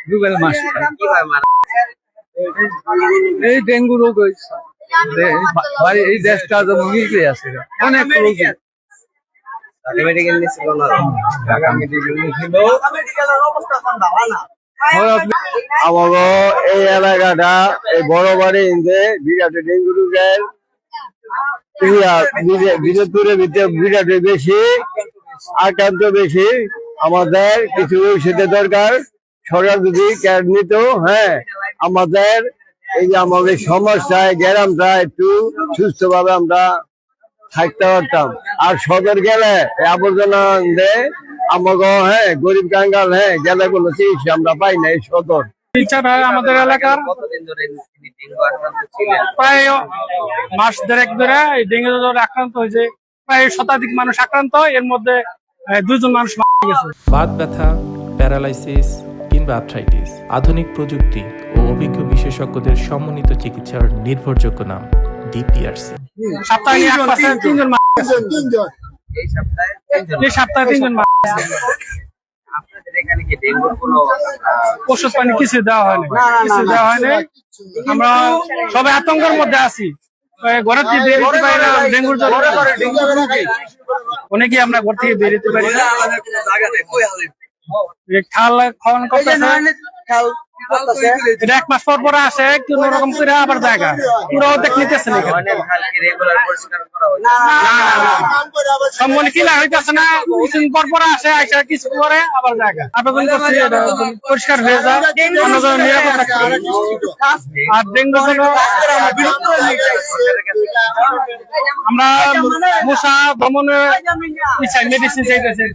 Google মাস এই dengue রোগ হয়েছে এই দেশটা যেমন মিলে আছে অনেক রোগ আমাকে এই এলাকাটা এই বড় বাড়ি বিরাট ডেঙ্গু রোগের বিরাট বেশি আক্রান্ত বেশি। আমাদের কিছু ঔষধের দরকার, সরকার যদি কেয়ার নিত। হ্যাঁ, আমাদের এই যে আমাদের সমস্যায় গ্রামটা একটু সুস্থ ভাবে আমরা থাকতে পারতাম। আর সদর গেলে আবর্জনা দেয় আমাকে, হ্যাঁ গরিব কাঙ্গাল, হ্যাঁ গেলে কোনো চিকিৎসা আমরা পাই না। এই সদর আমাদের এলাকার প্রায় মাস দেড়েক ধরে এই ডেঙ্গু জ্বরে আক্রান্ত হয়েছে। প্রায় শতাধিক মানুষ আক্রান্ত, এর মধ্যে 2 জন মানুষ মারা গেছে। বাত ব্যথা, প্যারালাইসিস কিংবা আর্থ্রাইটিস, আধুনিক প্রযুক্তি ও অভিজ্ঞ বিশেষজ্ঞদের সমন্বিত চিকিৎসার নির্ভরযোগ্য নাম ডিপিআরসি। সপ্তাহে 3 জন মারা গেছে। এই সপ্তাহে 3 জন মারা গেছে। ওষুধ পানি কিছু দেওয়া হয়নি, আমরা সবাই আতঙ্কের মধ্যে আছি। ঘরের থেকে বেরোতে পারি না, ডেঙ্গুর জ্বর অনেকে আমরা ঘর থেকে বেরোতে পারি না। খাল খাওয়ান করতেছে, এটা 1 মাস পর পর আসে কোন রকম করে আবার জায়গা পুরো দেখ নিতেছে না। সম্মান কিলা হইতেছে না, কিছুদিন পর পর আসে, আসে কিছু পরে আবার জায়গা আবেদন করছি পরিষ্কার হয়ে যায়, নিরাপদ থাকতে। আর ডেঙ্গু আমরা মশা দমনের মেডিসিন চাইতেছি।